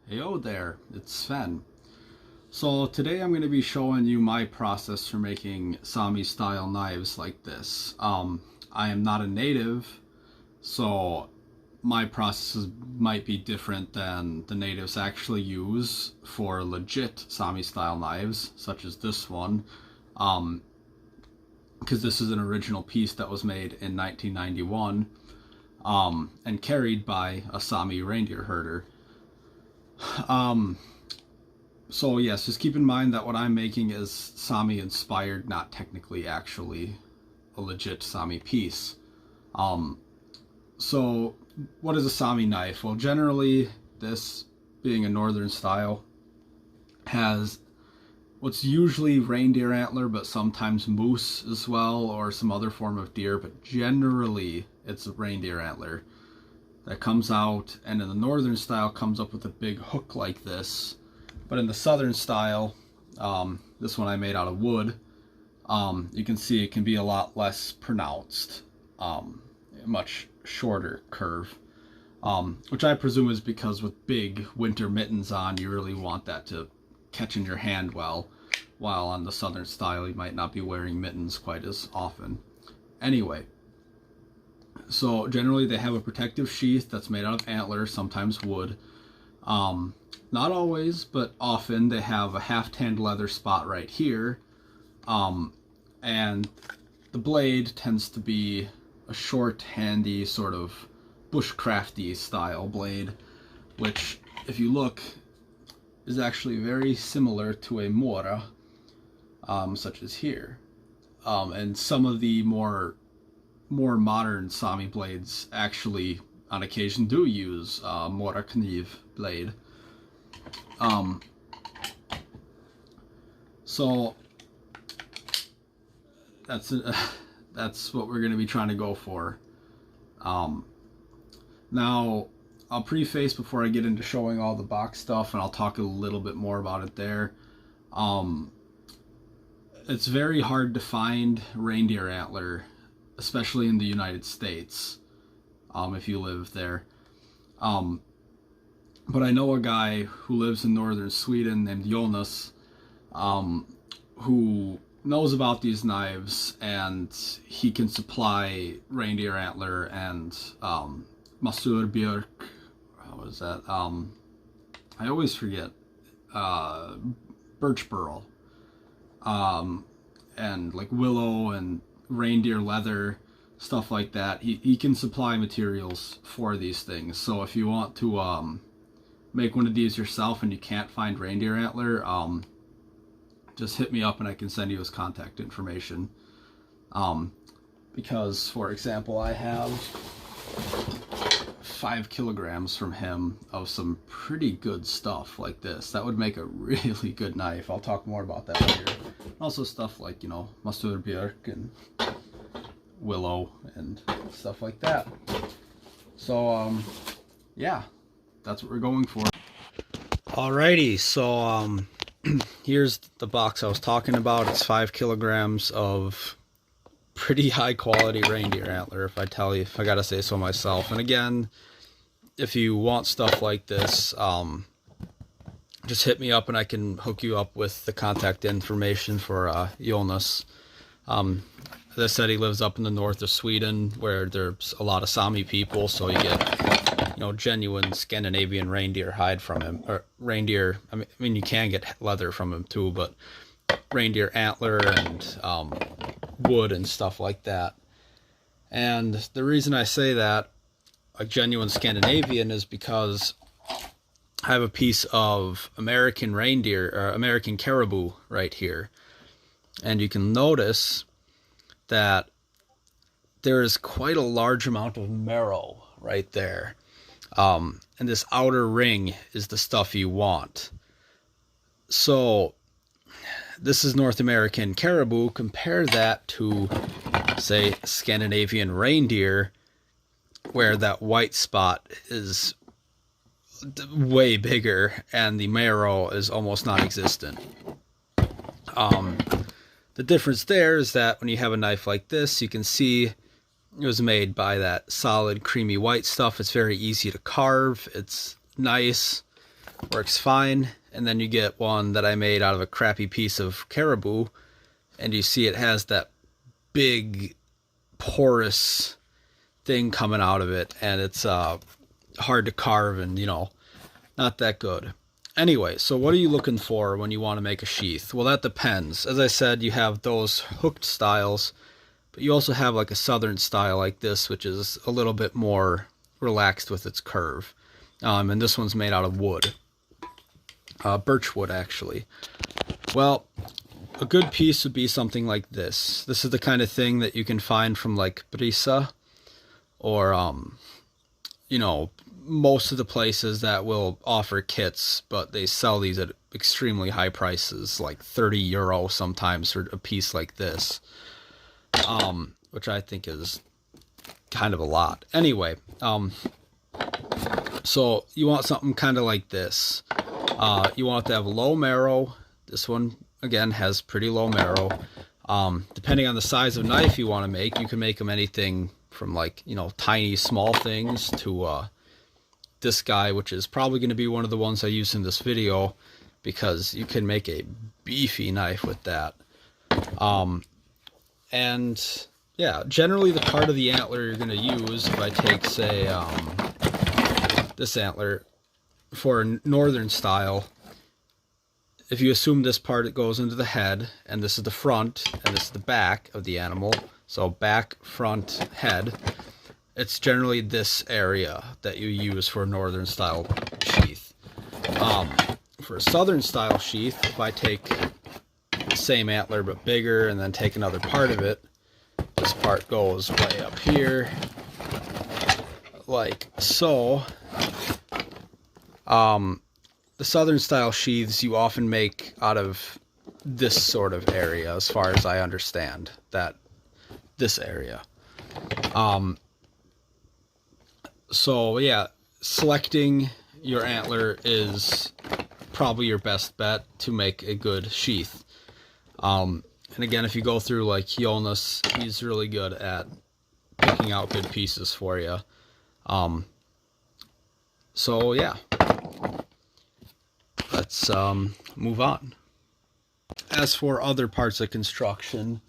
Heyo there, it's Sven. So today I'm going to be showing you my process for making Sami style knives like this. I am not a native, so my processes might be different than the natives actually use for legit Sami style knives, such as this one. Because this is an original piece that was made in 1991 and carried by a Sami reindeer herder. So yes, just keep in mind that what I'm making is Sami inspired, not technically actually a legit Sami piece. So what is a Sami knife? Well, generally this, being a northern style, has what's usually reindeer antler, but sometimes moose as well, or some other form of deer, but generally it's a reindeer antler that comes out, and in the northern style comes up with a big hook like this. But in the southern style, this one I made out of wood, you can see it can be a lot less pronounced, much shorter curve, which I presume is because with big winter mittens on, you really want that to catch in your hand well, while on the southern style you might not be wearing mittens quite as often. Anyway, so generally they have a protective sheath that's made out of antler, sometimes wood. Not always, but often they have a half-tanned leather spot right here. And the blade tends to be a short, handy, sort of bushcrafty style blade, which, if you look, is actually very similar to a mora, such as here. And some of the more modern Sami blades actually on occasion do use mora kniv blade. So that's what we're going to be trying to go for. Now I'll preface before I get into showing all the box stuff, and I'll talk a little bit more about it there. It's very hard to find reindeer antler, especially in the United States, if you live there. But I know a guy who lives in northern Sweden named Jonas, who knows about these knives, and he can supply reindeer antler and masurbjörk. What is that? I always forget. Birch burl. And like willow and reindeer leather, stuff like that. He can supply materials for these things. So if you want to make one of these yourself and you can't find reindeer antler, just hit me up and I can send you his contact information. Because, for example, I have 5 kilograms from him of some pretty good stuff like this. That would make a really good knife. I'll talk more about that later. Also stuff like, you know, masurbjörk and willow and stuff like that. So, yeah, that's what we're going for. Alrighty, so here's the box I was talking about. It's 5 kilograms of pretty high quality reindeer antler, if I gotta say so myself. And again, if you want stuff like this, just hit me up and I can hook you up with the contact information for Jonas. As I said, he lives up in the north of Sweden, where there's a lot of Sami people, so you get, you know, genuine Scandinavian reindeer hide from him, or reindeer. I mean, you can get leather from him too, but reindeer antler and wood and stuff like that. And the reason I say that, a genuine Scandinavian, is because I have a piece of American reindeer, or American caribou, right here, and you can notice that there is quite a large amount of marrow right there. And this outer ring is the stuff you want. So this is North American caribou. Compare that to, say, Scandinavian reindeer, where that white spot is way bigger and the marrow is almost non-existent. The difference there is that when you have a knife like this, you can see it was made by that solid creamy white stuff. It's very easy to carve. It's nice. works fine. And then you get one that I made out of a crappy piece of caribou, and you see it has that big porous thing coming out of it, and it's hard to carve and, you know, not that good. Anyway, so what are you looking for when you want to make a sheath? Well, that depends. As I said, you have those hooked styles, but you also have like a southern style like this, which is a little bit more relaxed with its curve. And this one's made out of wood. Birch wood, actually. Well, a good piece would be something like this. This is the kind of thing that you can find from like Brisa, or you know, most of the places that will offer kits, but they sell these at extremely high prices, like 30 euro sometimes for a piece like this, which I think is kind of a lot. Anyway, so you want something kind of like this. You want it to have low marrow. This one, again, has pretty low marrow. Depending on the size of knife you want to make, you can make them anything from, like, you know, tiny small things to this guy, which is probably going to be one of the ones I use in this video, because you can make a beefy knife with that. And yeah, generally the part of the antler you're going to use, if I take, say, this antler for a northern style, if you assume this part, it goes into the head, and this is the front, and this is the back of the animal, so back, front, head, it's generally this area that you use for a northern style sheath. For a southern style sheath, if I take the same antler but bigger and then take another part of it, this part goes way up here, like so. The southern style sheaths you often make out of this sort of area, as far as I understand, that this area. So yeah, selecting your antler is probably your best bet to make a good sheath. And again, if you go through like Jonas, he's really good at picking out good pieces for you. So yeah, let's move on. As for other parts of construction,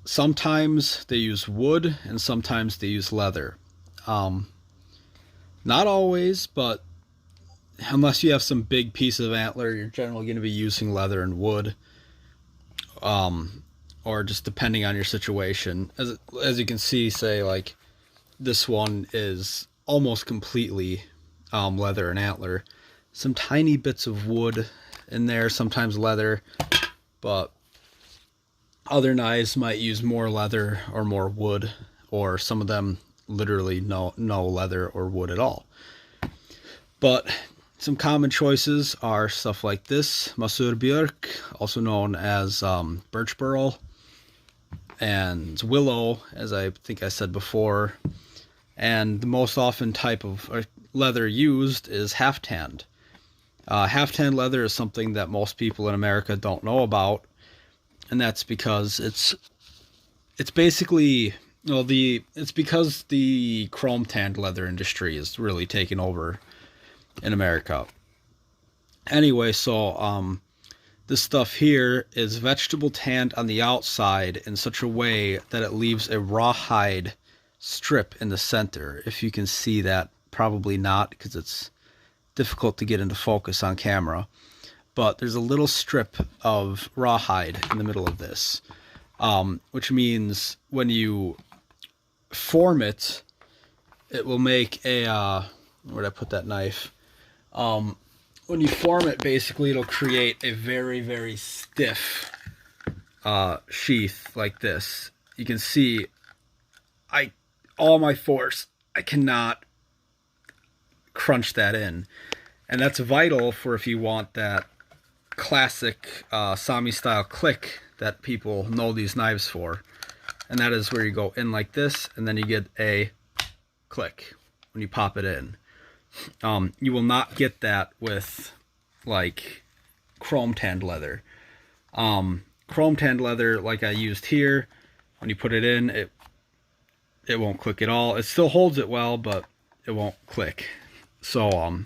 sometimes they use wood and sometimes they use leather. Not always, but unless you have some big piece of antler, you're generally going to be using leather and wood, or just depending on your situation. As you can see, say like this one is almost completely leather and antler. Some tiny bits of wood in there, sometimes leather, but other knives might use more leather or more wood, or some of them literally no leather or wood at all. But some common choices are stuff like this, masurbjörk, also known as birch burl, and willow, as I think I said before. And the most often type of leather used is half-tanned. Half-tanned leather is something that most people in America don't know about, and that's because it's basically, well, it's because the chrome tanned leather industry is really taken over in America. Anyway, so this stuff here is vegetable tanned on the outside in such a way that it leaves a rawhide strip in the center. If you can see that, probably not, because it's difficult to get into focus on camera. But there's a little strip of rawhide in the middle of this, which means when you form it, it will make a where'd I put that knife? When you form it, basically it'll create a very, very stiff sheath like this. You can see all my force, I cannot crunch that in, and that's vital for if you want that classic Sami style click that people know these knives for. And that is where you go in like this, and then you get a click when you pop it in. You will not get that with like chrome tanned leather. Chrome tanned leather, like I used here, when you put it in, it won't click at all. It still holds it well, but it won't click. So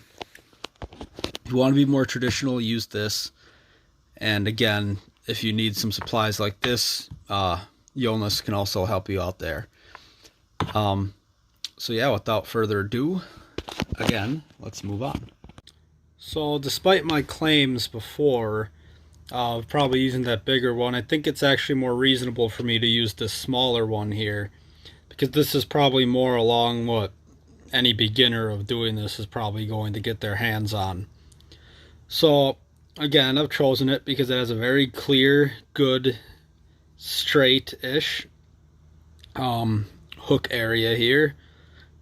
If you want to be more traditional, use this. And again, if you need some supplies like this, Jonas can also help you out there. So yeah, without further ado, again, let's move on. So despite my claims before of probably using that bigger one, I think it's actually more reasonable for me to use this smaller one here, because this is probably more along what any beginner of doing this is probably going to get their hands on. So again, I've chosen it because it has a very clear, good, straight-ish hook area here.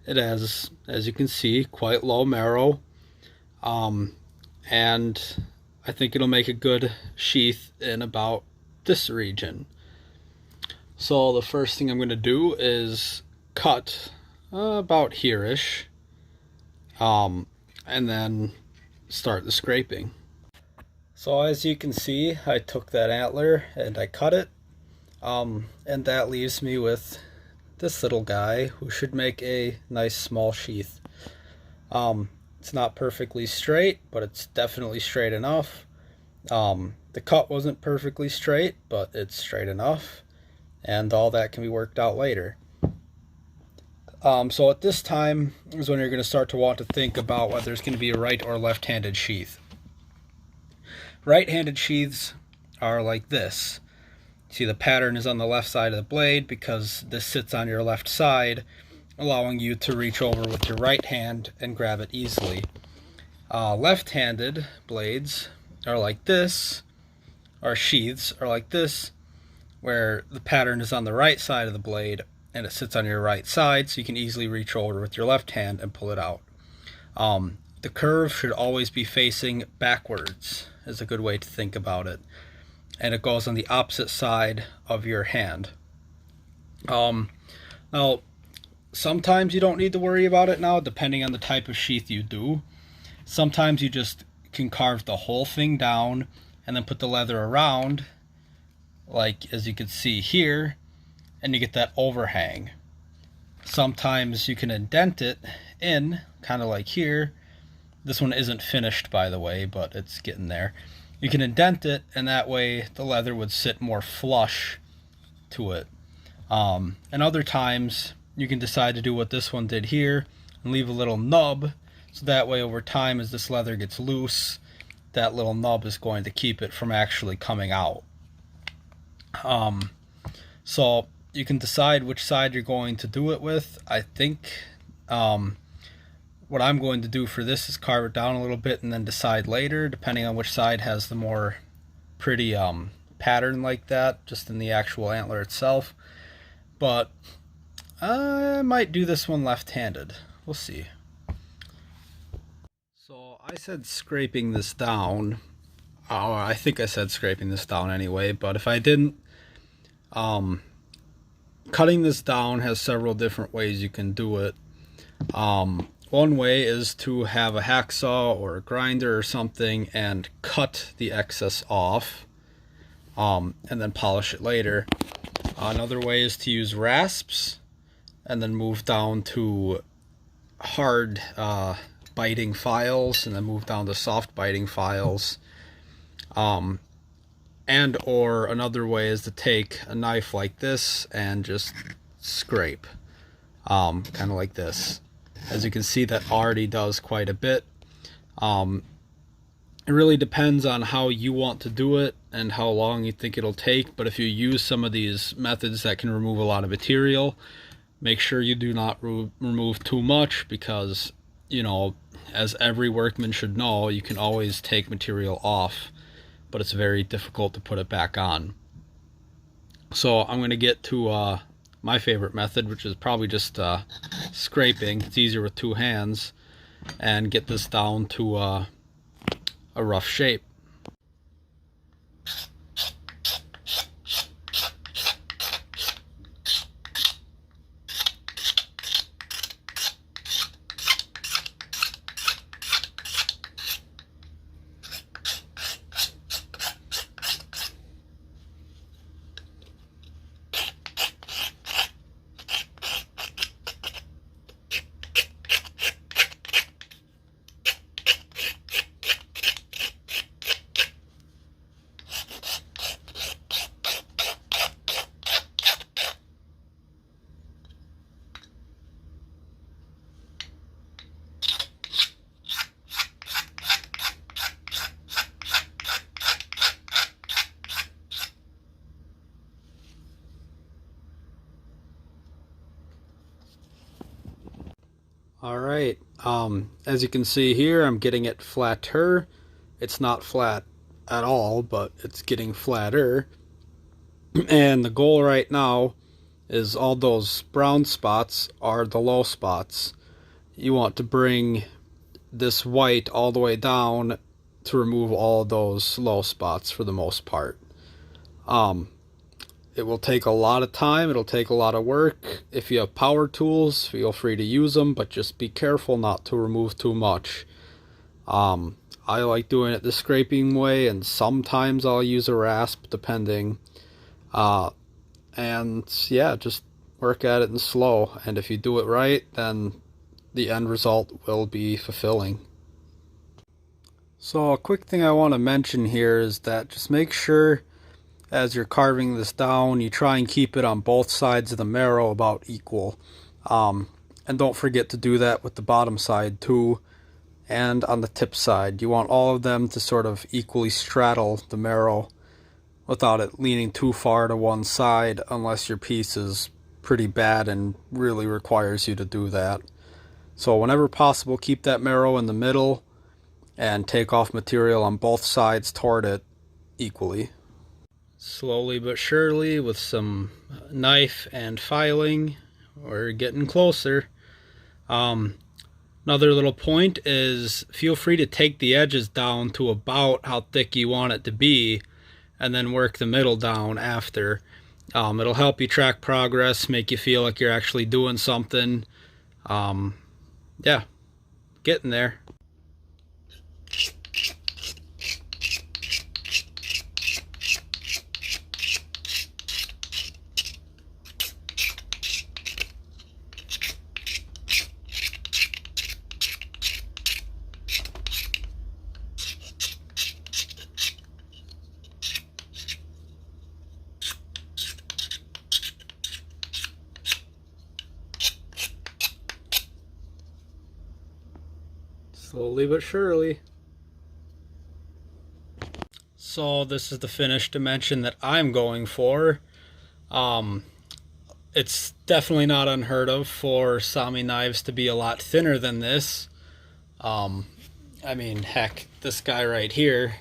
It has, as you can see, quite low marrow, and I think it'll make a good sheath in about this region. So the first thing I'm going to do is cut about here-ish, and then start the scraping. So as you can see, I took that antler and I cut it, and that leaves me with this little guy who should make a nice small sheath. It's not perfectly straight, but it's definitely straight enough. The cut wasn't perfectly straight, but it's straight enough, and all that can be worked out later. So at this time is when you're going to start to want to think about whether there's going to be a right or left-handed sheath. Right-handed sheaths are like this. See, the pattern is on the left side of the blade because this sits on your left side, allowing you to reach over with your right hand and grab it easily. Left-handed blades are like this, or sheaths are like this, where the pattern is on the right side of the blade and it sits on your right side, so you can easily reach over with your left hand and pull it out. The curve should always be facing backwards, is a good way to think about it. And it goes on the opposite side of your hand. Now, sometimes you don't need to worry about it now, depending on the type of sheath you do. Sometimes you just can carve the whole thing down and then put the leather around, like as you can see here, and you get that overhang. Sometimes you can indent it in, kind of like here. This one isn't finished, by the way, but it's getting there. You can indent it, and that way the leather would sit more flush to it. And other times you can decide to do what this one did here and leave a little nub, so that way over time as this leather gets loose, that little nub is going to keep it from actually coming out. So you can decide which side you're going to do it with. I think what I'm going to do for this is carve it down a little bit and then decide later, depending on which side has the more pretty pattern like that, just in the actual antler itself. But I might do this one left-handed. We'll see. So I said scraping this down. Oh, I think I said scraping this down anyway, but if I didn't, cutting this down has several different ways you can do it. One way is to have a hacksaw or a grinder or something and cut the excess off, and then polish it later. Another way is to use rasps and then move down to hard biting files and then move down to soft biting files. And or another way is to take a knife like this and just scrape, kind of like this. As you can see, that already does quite a bit. It really depends on how you want to do it and how long you think it'll take, but if you use some of these methods that can remove a lot of material, make sure you do not remove too much, because, you know, as every workman should know, you can always take material off, but it's very difficult to put it back on. So I'm going to get to my favorite method, which is probably just scraping. It's easier with two hands, and get this down to a rough shape. Alright, as you can see here, I'm getting it flatter. It's not flat at all, but it's getting flatter. And the goal right now is all those brown spots are the low spots. You want to bring this white all the way down to remove all those low spots for the most part. It will take a lot of time, it'll take a lot of work. If you have power tools, feel free to use them, but just be careful not to remove too much. I like doing it the scraping way, and sometimes I'll use a rasp depending. And yeah, just work at it in slow, and if you do it right, then the end result will be fulfilling. So a quick thing I want to mention here is that just make sure as you're carving this down, you try and keep it on both sides of the marrow about equal. And don't forget to do that with the bottom side too, and on the tip side. You want all of them to sort of equally straddle the marrow without it leaning too far to one side, unless your piece is pretty bad and really requires you to do that. So whenever possible, keep that marrow in the middle and take off material on both sides toward it equally. Slowly but surely, with some knife and filing, we're getting closer. Another little point is feel free to take the edges down to about how thick you want it to be, and then work the middle down after. It'll help you track progress, make you feel like you're actually doing something. Yeah, getting there. Slowly but surely. So this is the finished dimension that I'm going for. It's definitely not unheard of for Sami knives to be a lot thinner than this. I mean, heck, this guy right here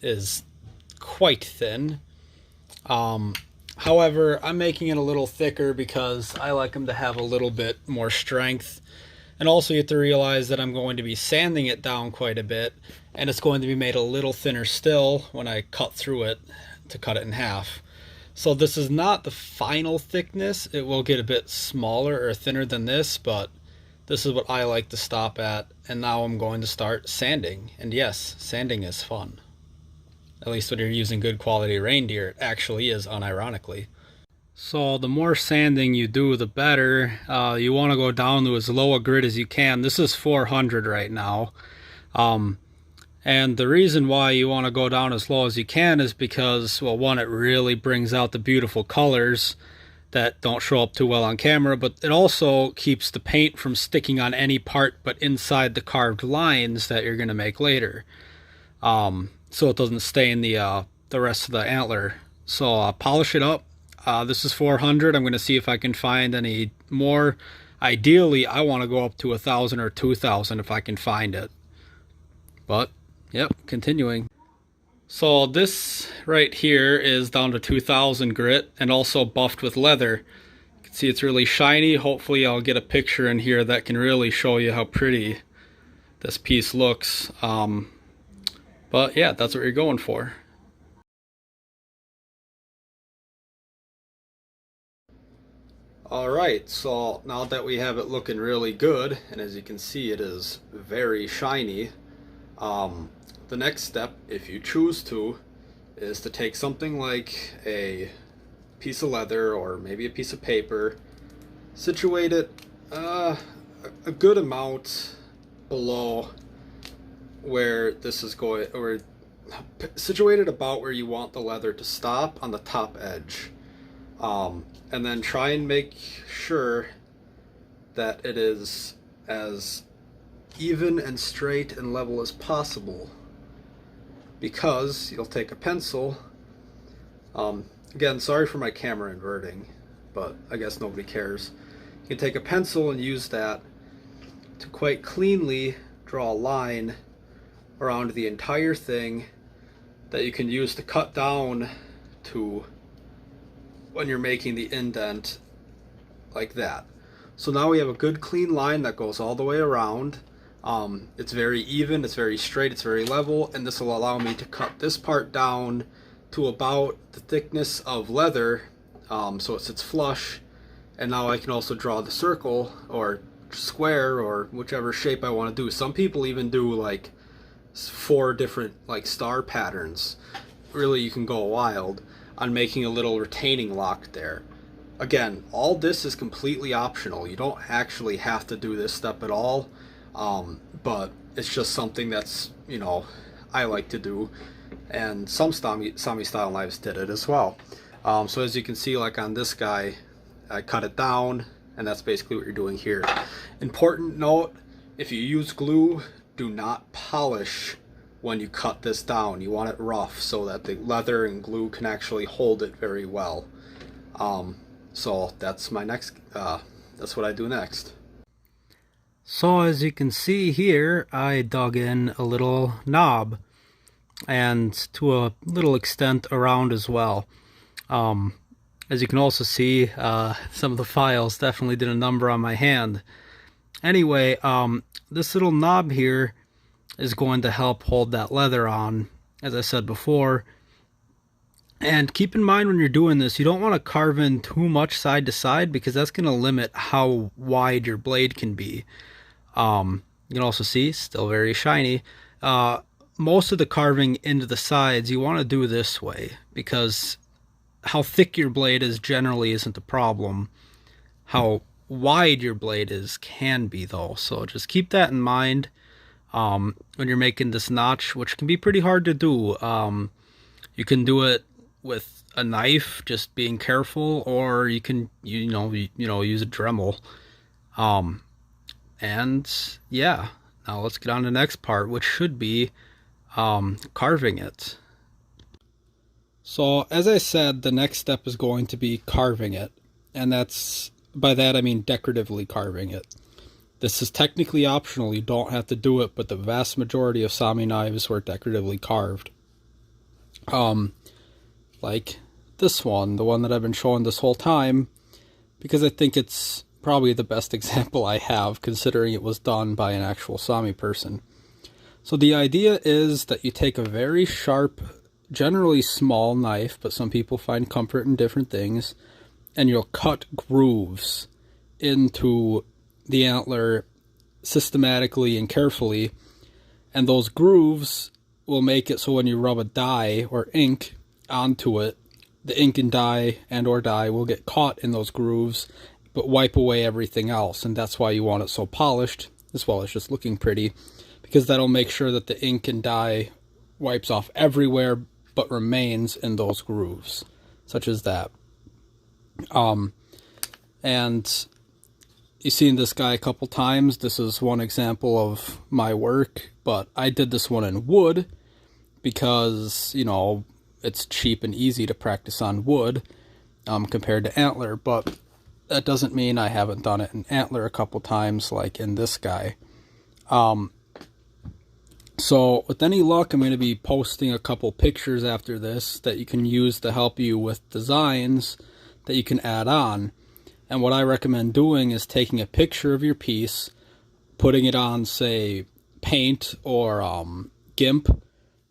is quite thin. However, I'm making it a little thicker because I like them to have a little bit more strength. And also you have to realize that I'm going to be sanding it down quite a bit, and it's going to be made a little thinner still when I cut through it to cut it in half. So this is not the final thickness. It will get a bit smaller or thinner than this, but this is what I like to stop at. And now I'm going to start sanding. And yes, sanding is fun. At least when you're using good quality reindeer, it actually is, unironically. So the more sanding you do, the better. You want to go down to as low a grit as you can. This is 400 right now. And the reason why you want to go down as low as you can is because, well, one, it really brings out the beautiful colors that don't show up too well on camera, but it also keeps the paint from sticking on any part but inside the carved lines that you're going to make later. So it doesn't stain the rest of the antler. So polish it up. This is 400. I'm going to see if I can find any more. Ideally, I want to go up to 1,000 or 2,000 if I can find it. But, yep, continuing. So this right here is down to 2,000 grit and also buffed with leather. You can see it's really shiny. Hopefully I'll get a picture in here that can really show you how pretty this piece looks. But yeah, that's what you're going for. Alright, so now that we have it looking really good, and as you can see it is very shiny, the next step, if you choose to, is to take something like a piece of leather or maybe a piece of paper, situate it a good amount below where this is going, or situate it about where you want the leather to stop on the top edge. And then try and make sure that it is as even and straight and level as possible, because you'll take a pencil, again, sorry for my camera inverting, but I guess nobody cares. You can take a pencil and use that to quite cleanly draw a line around the entire thing that you can use to cut down to when you're making the indent like that. So now we have a good clean line that goes all the way around. It's very even, it's very straight, it's very level, and this will allow me to cut this part down to about the thickness of leather, so it sits flush. And now I can also draw the circle or square or whichever shape I want to do. Some people even do like 4 different like star patterns. Really, you can go wild on making a little retaining lock there. Again, all this is completely optional. You don't actually have to do this step at all, but it's just something that's, you know, I like to do, and some Sami style knives did it as well. So as you can see, like on this guy, I cut it down, and that's basically what you're doing here. Important note, if you use glue, do not polish when you cut this down. You want it rough so that the leather and glue can actually hold it very well. So that's my next, that's what I do next. So as you can see here, I dug in a little knob, and to a little extent around as well. As you can also see, some of the files definitely did a number on my hand. Anyway, this little knob here is going to help hold that leather on, as I said before. And keep in mind when you're doing this, you don't want to carve in too much side to side, because that's going to limit how wide your blade can be. You can also see, still very shiny. Most of the carving into the sides, you want to do this way, because how thick your blade is generally isn't the problem. How wide your blade is can be, though. So just keep that in mind when you're making this notch, which can be pretty hard to do. You can do it with a knife, just being careful, or you can use a Dremel. And yeah, now let's get on to the next part, which should be carving it. So as I said, the next step is going to be carving it, and by that I mean decoratively carving it. This is technically optional, you don't have to do it, but the vast majority of Sami knives were decoratively carved. Like this one, the one that I've been showing this whole time, because I think it's probably the best example I have, considering it was done by an actual Sami person. So the idea is that you take a very sharp, generally small knife, but some people find comfort in different things, and you'll cut grooves into the antler systematically and carefully, and those grooves will make it so when you rub a dye or ink onto it, the ink and dye will get caught in those grooves but wipe away everything else. And that's why you want it so polished, as well as just looking pretty, because that'll make sure that the ink and dye wipes off everywhere but remains in those grooves, such as that. And you've seen this guy a couple times. This is one example of my work, but I did this one in wood because, you know, it's cheap and easy to practice on wood compared to antler, but that doesn't mean I haven't done it in antler a couple times, like in this guy. So with any luck, I'm going to be posting a couple pictures after this that you can use to help you with designs that you can add on. And what I recommend doing is taking a picture of your piece, putting it on, say, Paint or GIMP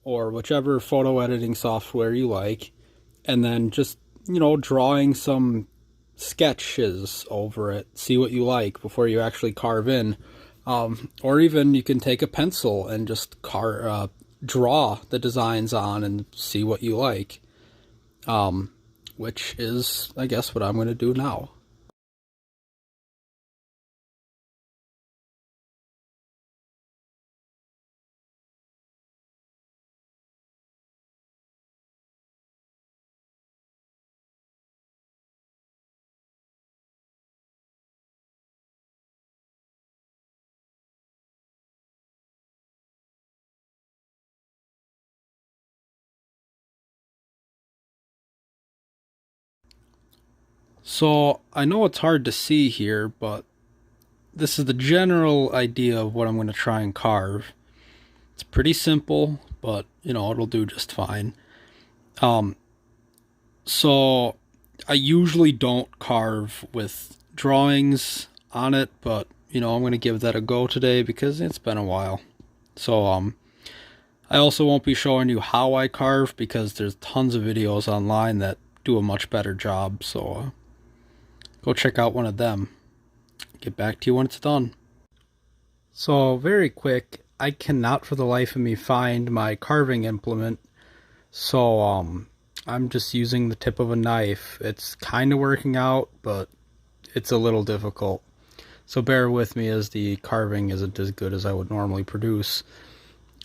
or whichever photo editing software you like, and then just, you know, drawing some sketches over it, see what you like before you actually carve in. Or even you can take a pencil and just draw the designs on and see what you like, which is, I guess, what I'm going to do now. So I know it's hard to see here, but this is the general idea of what I'm going to try and carve. It's pretty simple, but you know, it'll do just fine. So I usually don't carve with drawings on it, but you know, I'm going to give that a go today because it's been a while. So I also won't be showing you how I carve because there's tons of videos online that do a much better job. So go check out one of them. Get back to you when it's done. So very quick, I cannot for the life of me find my carving implement. So I'm just using the tip of a knife. It's kind of working out, but it's a little difficult. So bear with me as the carving isn't as good as I would normally produce.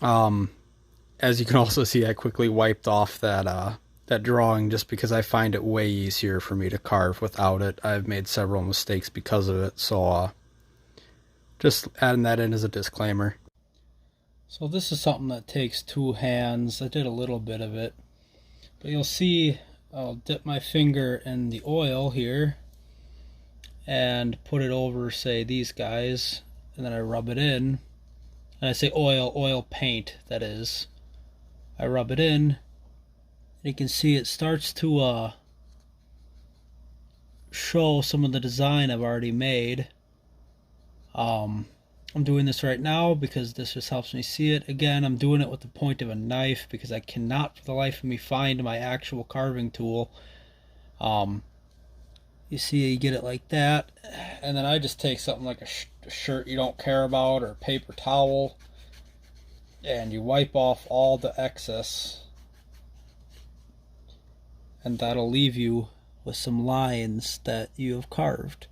As you can also see, I quickly wiped off that drawing just because I find it way easier for me to carve without it. I've made several mistakes because of it, so just adding that in as a disclaimer. So this is something that takes 2 hands. I did a little bit of it, but you'll see I'll dip my finger in the oil here and put it over, say, these guys, and then I rub it in. And I say oil paint, that is. I rub it in, and you can see it starts to show some of the design I've already made. I'm doing this right now because this just helps me see it. Again, I'm doing it with the point of a knife because I cannot for the life of me find my actual carving tool. You see, you get it like that, and then I just take something like a shirt you don't care about or a paper towel, and you wipe off all the excess, and that'll leave you with some lines that you have carved.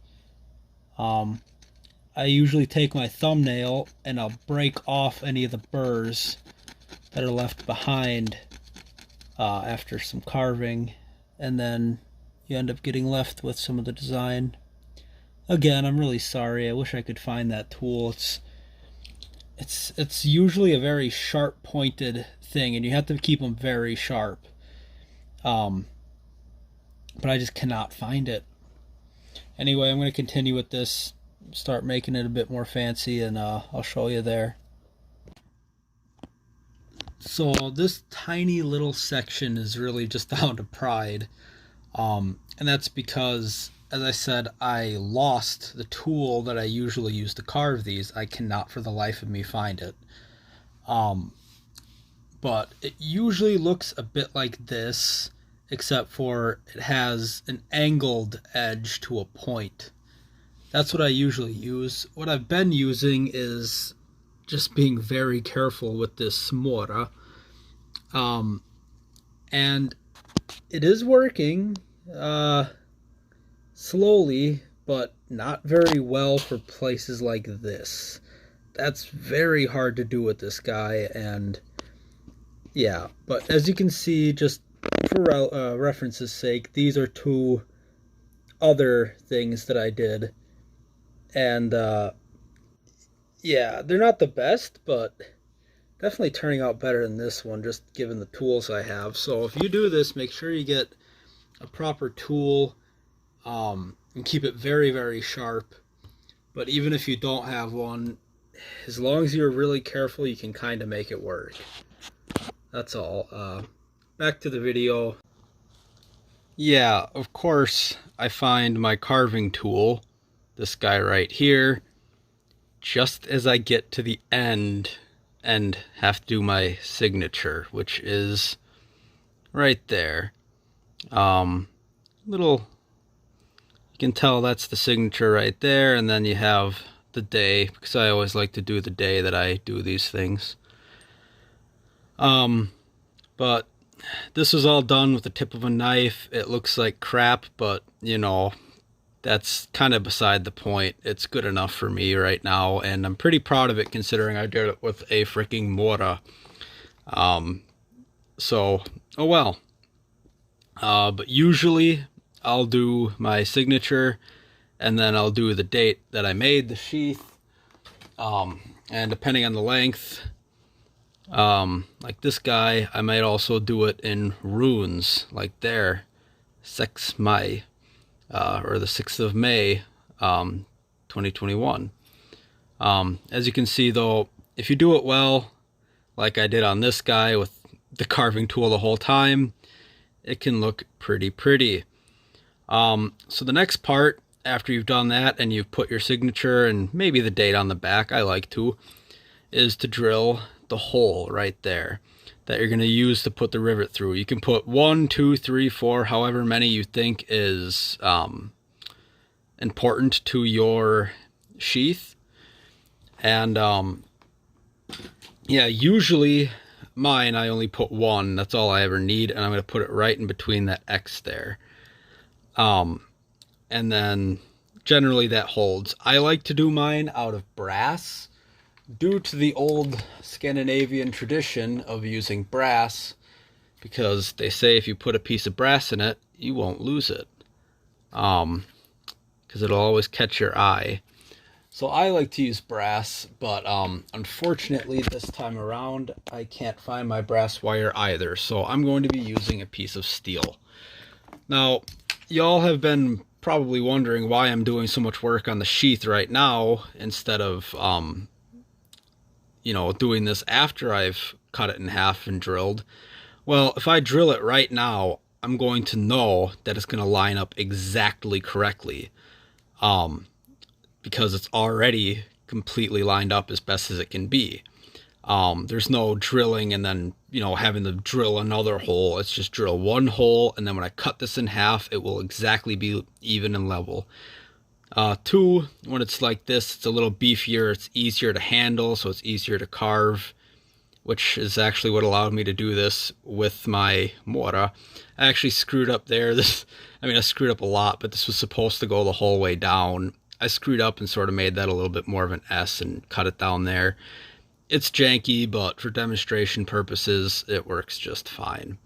I usually take my thumbnail and I'll break off any of the burrs that are left behind after some carving, and then you end up getting left with some of the design. Again, I'm really sorry. I wish I could find that tool. It's usually a very sharp pointed thing, and you have to keep them very sharp. But I just cannot find it. Anyway, I'm going to continue with this, start making it a bit more fancy, and I'll show you there. So this tiny little section is really just down to pride. And that's because, as I said, I lost the tool that I usually use to carve these. I cannot for the life of me find it. But it usually looks a bit like this, except for it has an angled edge to a point. That's what I usually use. What I've been using is just being very careful with this smora. And it is working slowly, but not very well for places like this. That's very hard to do with this guy, and yeah, but as you can see, just for reference's sake, these are 2 other things that I did, and yeah, they're not the best, but definitely turning out better than this one, just given the tools I have. So if you do this, make sure you get a proper tool, and keep it very, very sharp. But even if you don't have one, as long as you're really careful, you can kind of make it work. That's all. Back to the video. Yeah, of course, I find my carving tool, this guy right here, just as I get to the end and have to do my signature, which is right there. You can tell that's the signature right there, and then you have the day, because I always like to do the day that I do these things. But this was all done with the tip of a knife. It looks like crap, but you know, that's kind of beside the point. It's good enough for me right now, and I'm pretty proud of it considering I did it with a freaking mora. So, oh well. But usually I'll do my signature, and then I'll do the date that I made the sheath, and depending on the length, like this guy, I might also do it in runes, like there, 6 Mai, or the 6th of May, 2021. As you can see though, if you do it well, like I did on this guy with the carving tool the whole time, it can look pretty pretty. So the next part, after you've done that and you've put your signature and maybe the date on the back, I like to, is to drill the hole right there that you're going to use to put the rivet through. You can put 1, 2, 3, 4, however many you think is important to your sheath. And yeah, usually mine, I only put 1. That's all I ever need, and I'm going to put it right in between that X there. And then generally that holds. I like to do mine out of brass due to the old Scandinavian tradition of using brass, because they say if you put a piece of brass in it, you won't lose it, because it'll always catch your eye. So I like to use brass, but unfortunately this time around I can't find my brass wire either, so I'm going to be using a piece of steel. Now, y'all have been probably wondering why I'm doing so much work on the sheath right now instead of you know, doing this after I've cut it in half and drilled. Well, if I drill it right now, I'm going to know that it's going to line up exactly correctly, because it's already completely lined up as best as it can be. There's no drilling and then, you know, having to drill another hole. It's just drill one hole, and then when I cut this in half, it will exactly be even and level. 2, when it's like this, it's a little beefier, it's easier to handle, so it's easier to carve, which is actually what allowed me to do this with my mora. I actually screwed up there. I screwed up a lot, but this was supposed to go the whole way down. I screwed up and sort of made that a little bit more of an S and cut it down there. It's janky, but for demonstration purposes, it works just fine.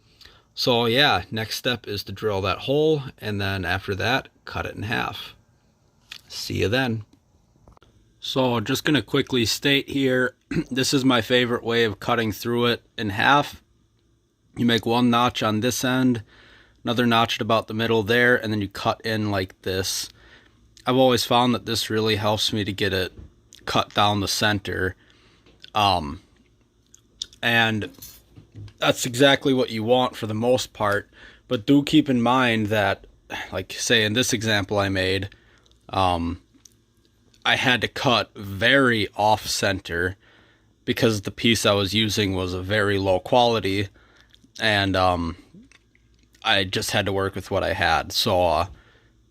So yeah, next step is to drill that hole, and then after that, cut it in half. See you then. So just going to quickly state here, this is my favorite way of cutting through it in half. You make one notch on this end, another notch at about the middle there, and then you cut in like this. I've always found that this really helps me to get it cut down the center. And that's exactly what you want for the most part, but do keep in mind that, like say in this example I made, I had to cut very off center because the piece I was using was a very low quality, and I just had to work with what I had. So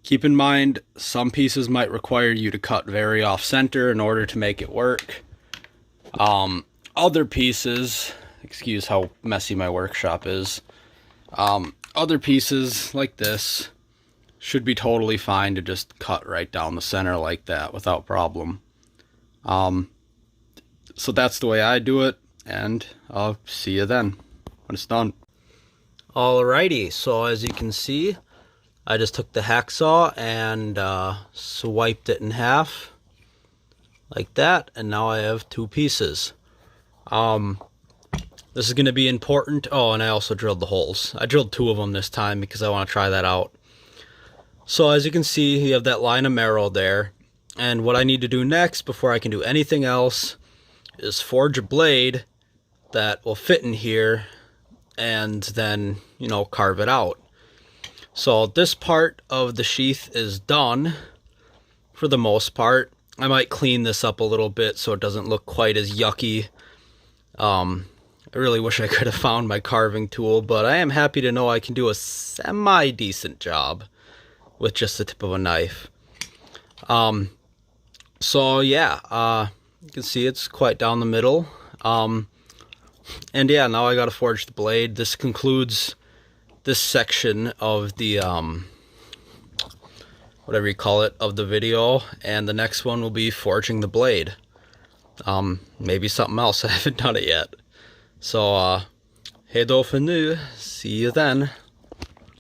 keep in mind, some pieces might require you to cut very off center in order to make it work. Other pieces, excuse how messy my workshop is, other pieces like this should be totally fine to just cut right down the center like that without problem. So that's the way I do it, and I'll see you then when it's done. Alrighty, so as you can see, I just took the hacksaw and swiped it in half like that, and now I have 2 pieces. This is going to be important. Oh, and I also drilled the holes. I drilled 2 of them this time because I want to try that out. So as you can see, you have that line of marrow there, and what I need to do next before I can do anything else is forge a blade that will fit in here, and then, you know, carve it out. So this part of the sheath is done for the most part. I might clean this up a little bit so it doesn't look quite as yucky. I really wish I could have found my carving tool, but I am happy to know I can do a semi-decent job with just the tip of a knife. So yeah, you can see it's quite down the middle. And yeah, now I gotta forge the blade. This concludes this section of the whatever you call it, of the video, and the next one will be forging the blade. Maybe something else. I haven't done it yet. So hej då för nu. See you then.